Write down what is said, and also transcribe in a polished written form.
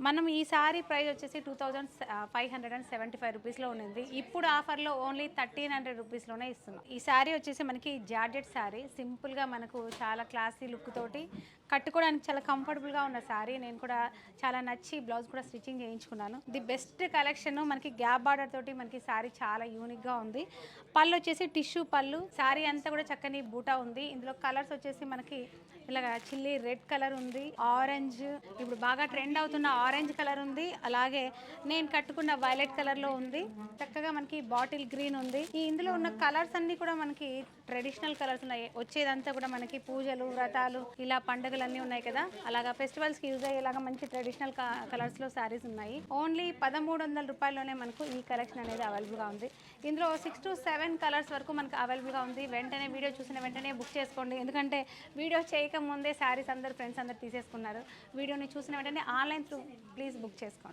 మనం ఈ sorry price వచ్చేసి 2575 రూపీస్లో ఉన్నది. ఇప్పుడు ఆఫర్లో ఓన్లీ 1300 రూపీస్లోనే ఇస్తున్నాం. ఈ సారీ వచ్చేసి మనకి జార్జెట్ సారీ, సింపుల్గా మనకు చాలా క్లాసీ లుక్ తోటి కట్టుకోవడానికి చాలా కంఫర్టబుల్గా ఉన్న సారీ. నేను కూడా చాలా నచ్చి బ్లౌజ్ కూడా స్టిచ్చింగ్ చేయించుకున్నాను. The best collection. మనకి గ్యాప్ బార్డర్ తోటి మనకి సారీ చాలా యూనిక్గా ఉంది. పళ్ళు వచ్చేసి టిష్యూ పళ్ళు. సారీ అంతా కూడా చక్కని బూటా ఉంది. ఇందులో కలర్స్ వచ్చేసి మనకి ఇలాగా చిల్లీ రెడ్ కలర్ ఉంది, ఆరెంజ్, ఇప్పుడు బాగా ట్రెండ్ అవుతున్న ఆరెంజ్ కలర్ ఉంది, అలాగే నేను కట్టుకున్న వైలెట్ కలర్లో ఉంది, చక్కగా మనకి బాటిల్ గ్రీన్ ఉంది. ఈ ఇందులో ఉన్న కలర్స్ అన్నీ కూడా మనకి ట్రెడిషనల్ కలర్స్ ఉన్నాయి. వచ్చేదంతా కూడా మనకి పూజలు, వ్రతాలు, ఇలా పండుగలు అన్నీ ఉన్నాయి కదా, అలాగా ఫెస్టివల్స్కి యూజ్ అయ్యేలాగా మంచి ట్రెడిషనల్ కలర్స్లో శారీస్ ఉన్నాయి. ఓన్లీ 1300 రూపాయల్లోనే మనకు ఈ కలెక్షన్ అనేది అవైలబుల్గా ఉంది. ఇందులో 6 to 7 కలర్స్ వరకు మనకు అవైలబుల్గా ఉంది. వెంటనే వీడియో చూసిన వెంటనే బుక్ చేసుకోండి. ఎందుకంటే వీడియో చేయక ముందే శారీస్ అందరు ఫ్రెండ్స్ అందరు తీసేసుకున్నారు. వీడియోని చూసిన వెంటనే ఆన్లైన్ త్రూ ప్లీజ్ బుక్ చేసుకోండి.